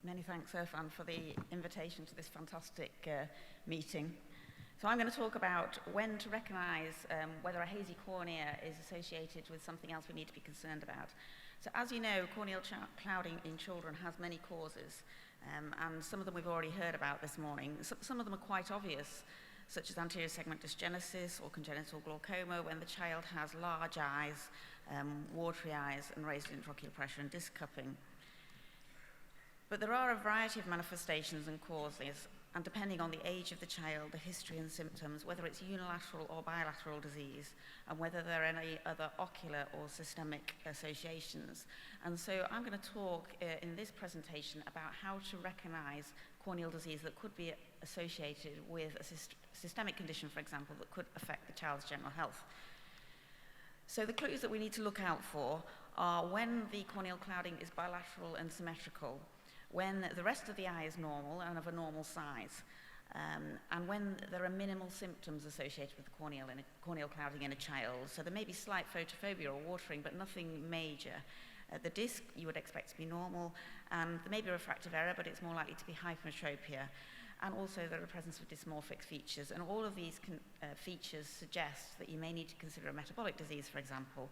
Many thanks, Irfan, for the invitation to this fantastic meeting. So I'm going to talk about when to recognise whether a hazy cornea is associated with something else we need to be concerned about. So as you know, corneal clouding in children has many causes, and some of them we've already heard about this morning. Some of them are quite obvious, such as anterior segment dysgenesis or congenital glaucoma, when the child has large eyes, watery eyes, and raised intraocular pressure and disc cupping. But there are a variety of manifestations and causes, and depending on the age of the child, the history and symptoms, whether it's unilateral or bilateral disease, and whether there are any other ocular or systemic associations. And so I'm going to talk in this presentation about how to recognize corneal disease that could be associated with a systemic condition, for example, that could affect the child's general health. So the clues that we need to look out for are when the corneal clouding is bilateral and symmetrical, when the rest of the eye is normal and of a normal size, and when there are minimal symptoms associated with the corneal clouding in a child. So there may be slight photophobia or watering, but nothing major. The disc you would expect to be normal, and there may be refractive error, but it's more likely to be hypermetropia. And also the presence of dysmorphic features. And all of these features suggest that you may need to consider a metabolic disease, for example.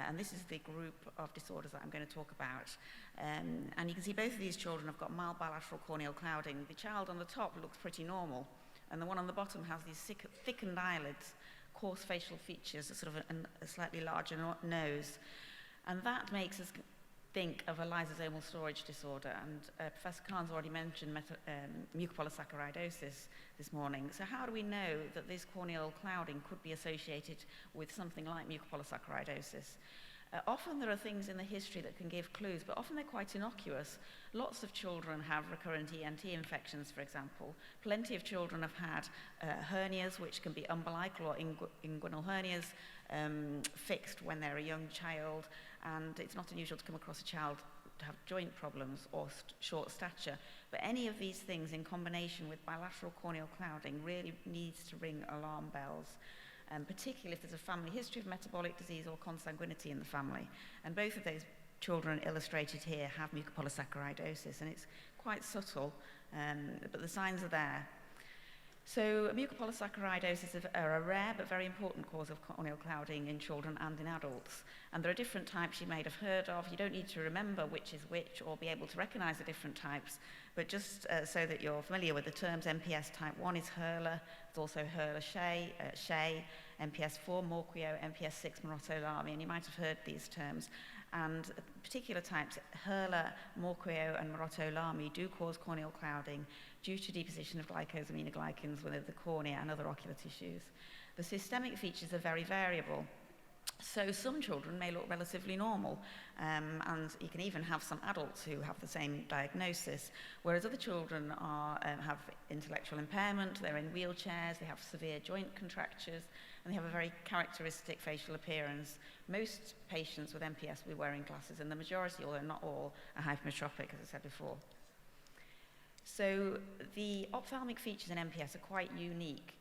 And this is the group of disorders that I'm going to talk about. And you can see both of these children have got mild bilateral corneal clouding. The child on the top looks pretty normal, and the one on the bottom has these thickened eyelids, coarse facial features, a sort of a slightly larger nose. And that makes us think of a lysosomal storage disorder, and Professor Khan's already mentioned mucopolysaccharidosis this morning. So how do we know that this corneal clouding could be associated with something like mucopolysaccharidosis? Often there are things in the history that can give clues, but often they're quite innocuous. Lots of children have recurrent ENT infections, for example. Plenty of children have had hernias, which can be umbilical or inguinal hernias, fixed when they're a young child, and it's not unusual to come across a child to have joint problems or short stature. But any of these things in combination with bilateral corneal clouding really needs to ring alarm bells, particularly if there's a family history of metabolic disease or consanguinity in the family. And both of those children illustrated here have mucopolysaccharidosis, and it's quite subtle, but the signs are there. So mucopolysaccharidosis are a rare but very important cause of corneal clouding in children and in adults. And there are different types you may have heard of. You don't need to remember which is which or be able to recognize the different types, but just so that you're familiar with the terms, MPS type 1 is Hurler, there's also Hurler-Scheie, MPS 4 Morquio, MPS 6 Maroteaux-Lamy, and you might have heard these terms. And particular types, Hurler, Morquio, and Maroteaux-Lamy, do cause corneal clouding due to deposition of glycosaminoglycans within the cornea and other ocular tissues. The systemic features are very variable. So some children may look relatively normal, and you can even have some adults who have the same diagnosis, whereas other children have intellectual impairment, they're in wheelchairs, they have severe joint contractures, and they have a very characteristic facial appearance. Most patients with MPS will be wearing glasses, and the majority, although not all, are hypermetropic, as I said before. So the ophthalmic features in MPS are quite unique.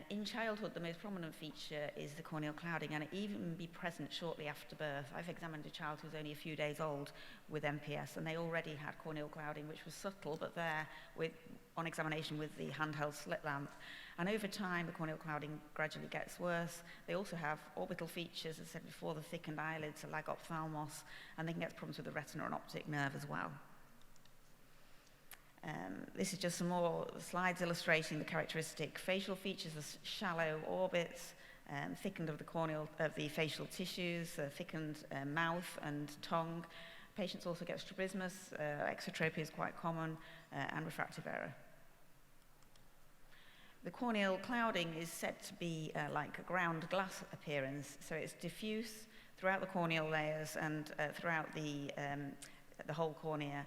In childhood, the most prominent feature is the corneal clouding, and it even be present shortly after birth. I've examined a child who's only a few days old with MPS, and they already had corneal clouding, which was subtle, but there on examination with the handheld slit lamp. And over time, the corneal clouding gradually gets worse. They also have orbital features, as I said before, the thickened eyelids, a lag ophthalmos, and they can get problems with the retina and optic nerve as well. This is just some more slides illustrating the characteristic facial features, the shallow orbits, thickened of the facial tissues, thickened mouth and tongue. Patients also get strabismus, exotropia is quite common, and refractive error. The corneal clouding is said to be like a ground glass appearance, so it's diffuse throughout the corneal layers and throughout the whole cornea.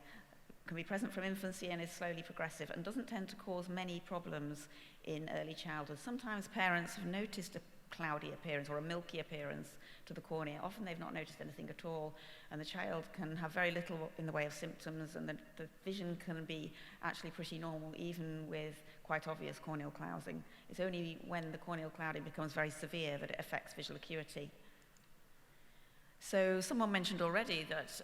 Can be present from infancy and is slowly progressive and doesn't tend to cause many problems in early childhood. Sometimes parents have noticed a cloudy appearance or a milky appearance to the cornea. Often they've not noticed anything at all, and the child can have very little in the way of symptoms, and the vision can be actually pretty normal even with quite obvious corneal clouding. It's only when the corneal clouding becomes very severe that it affects visual acuity. So someone mentioned already that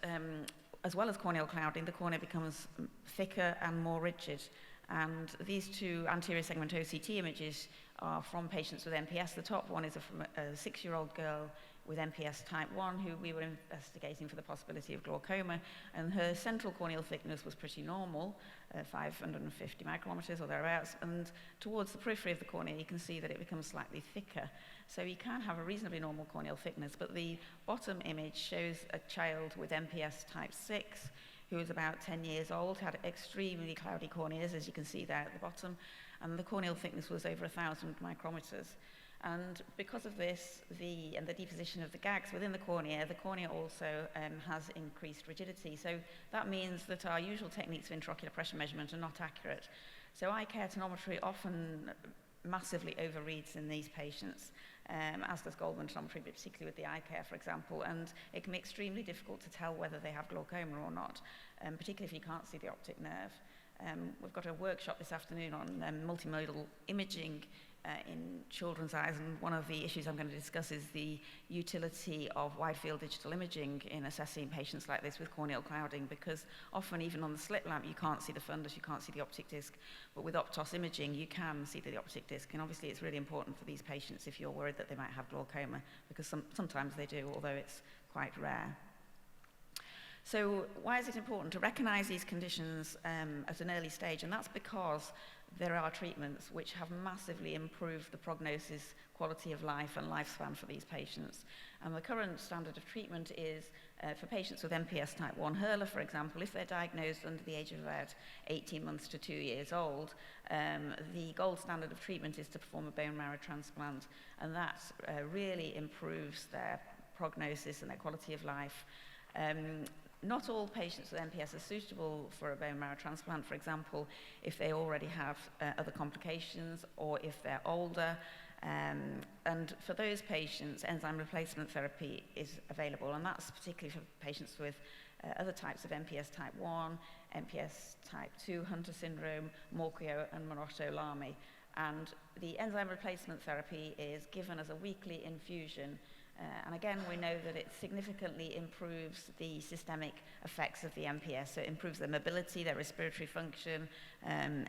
as well as corneal clouding, the cornea becomes thicker and more rigid. And these two anterior segment OCT images are from patients with MPS. The top one is from a 6-year-old girl with MPS type 1 who we were investigating for the possibility of glaucoma, and her central corneal thickness was pretty normal, 550 micrometers or thereabouts, and towards the periphery of the cornea you can see that it becomes slightly thicker. So you can have a reasonably normal corneal thickness, but the bottom image shows a child with MPS type 6 who was about 10 years old, had extremely cloudy corneas, as you can see there at the bottom, and the corneal thickness was over 1,000 micrometers. And because of this, and the deposition of the gags within the cornea also has increased rigidity. So that means that our usual techniques of intraocular pressure measurement are not accurate. So eye care tonometry often massively overreads in these patients, as does Goldmann tonometry, but particularly with the eye care, for example, and it can be extremely difficult to tell whether they have glaucoma or not, particularly if you can't see the optic nerve. We've got a workshop this afternoon on multimodal imaging in children's eyes, and one of the issues I'm going to discuss is the utility of wide-field digital imaging in assessing patients like this with corneal clouding, because often even on the slit lamp you can't see the fundus, you can't see the optic disc, but with Optos imaging you can see the optic disc, and obviously it's really important for these patients if you're worried that they might have glaucoma, because sometimes they do, although it's quite rare. So why is it important to recognize these conditions at an early stage? And that's because there are treatments which have massively improved the prognosis, quality of life and lifespan for these patients. And the current standard of treatment is for patients with MPS type 1 Hurler, for example, if they're diagnosed under the age of about 18 months to 2 years old, the gold standard of treatment is to perform a bone marrow transplant, and that really improves their prognosis and their quality of life. Not all patients with MPS are suitable for a bone marrow transplant, for example, if they already have other complications or if they're older. And for those patients, enzyme replacement therapy is available, and that's particularly for patients with other types of MPS type 1, MPS type 2, Hunter syndrome, Morquio and Morato-Lamy. And the enzyme replacement therapy is given as a weekly infusion. And again, we know that it significantly improves the systemic effects of the MPS. So it improves their mobility, their respiratory function,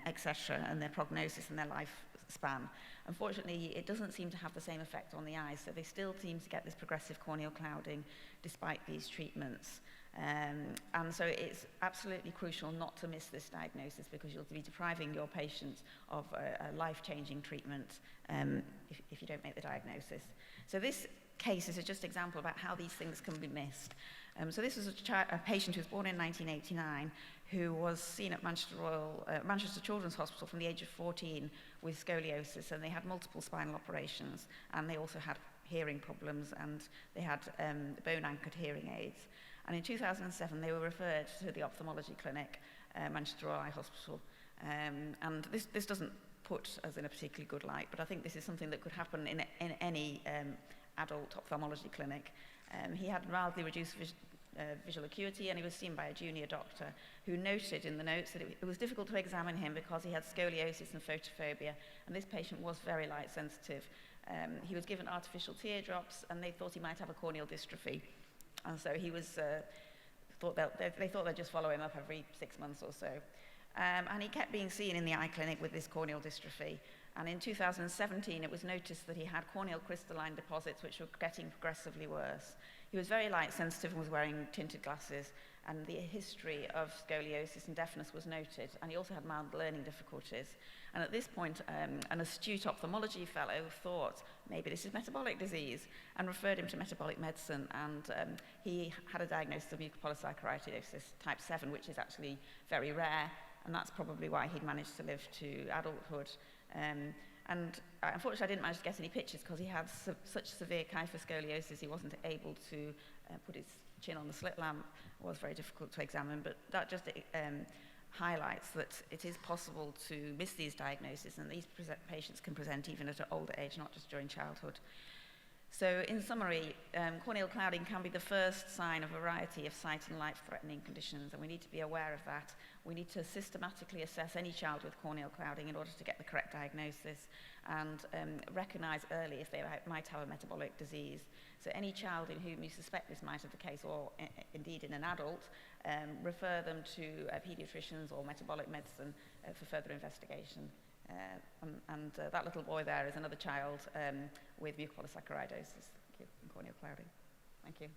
etc., and their prognosis and their lifespan. Unfortunately, it doesn't seem to have the same effect on the eyes, so they still seem to get this progressive corneal clouding despite these treatments. And so it's absolutely crucial not to miss this diagnosis, because you'll be depriving your patients of a life-changing treatment if you don't make the diagnosis. So this case is just an example about how these things can be missed. So this was a patient who was born in 1989 who was seen at Manchester Children's Hospital from the age of 14 with scoliosis, and they had multiple spinal operations, and they also had hearing problems, and they had bone-anchored hearing aids. And in 2007 they were referred to the ophthalmology clinic, Manchester Royal Eye Hospital, and this doesn't put us in a particularly good light, but I think this is something that could happen in any adult ophthalmology clinic. He had mildly reduced visual acuity, and he was seen by a junior doctor who noted in the notes that it was difficult to examine him because he had scoliosis and photophobia, and this patient was very light sensitive. He was given artificial teardrops, and they thought he might have a corneal dystrophy, and so he was they thought they'd just follow him up every 6 months or so. And he kept being seen in the eye clinic with this corneal dystrophy. And in 2017, it was noticed that he had corneal crystalline deposits which were getting progressively worse. He was very light sensitive and was wearing tinted glasses, and the history of scoliosis and deafness was noted, and he also had mild learning difficulties. And at this point, an astute ophthalmology fellow thought maybe this is metabolic disease and referred him to metabolic medicine, and he had a diagnosis of mucopolysaccharidosis type 7, which is actually very rare, and that's probably why he'd managed to live to adulthood. And unfortunately I didn't manage to get any pictures because he had such severe kyphoscoliosis he wasn't able to put his chin on the slit lamp. It was very difficult to examine, but that just highlights that it is possible to miss these diagnoses, and these patients can present even at an older age, not just during childhood. So in summary, corneal clouding can be the first sign of a variety of sight and life-threatening conditions, and we need to be aware of that. We need to systematically assess any child with corneal clouding in order to get the correct diagnosis and recognise early if they might have a metabolic disease. So any child in whom you suspect this might have the case, or indeed in an adult, refer them to paediatricians or metabolic medicine for further investigation. That little boy there is another child with mucopolysaccharidosis and corneal clouding. Thank you.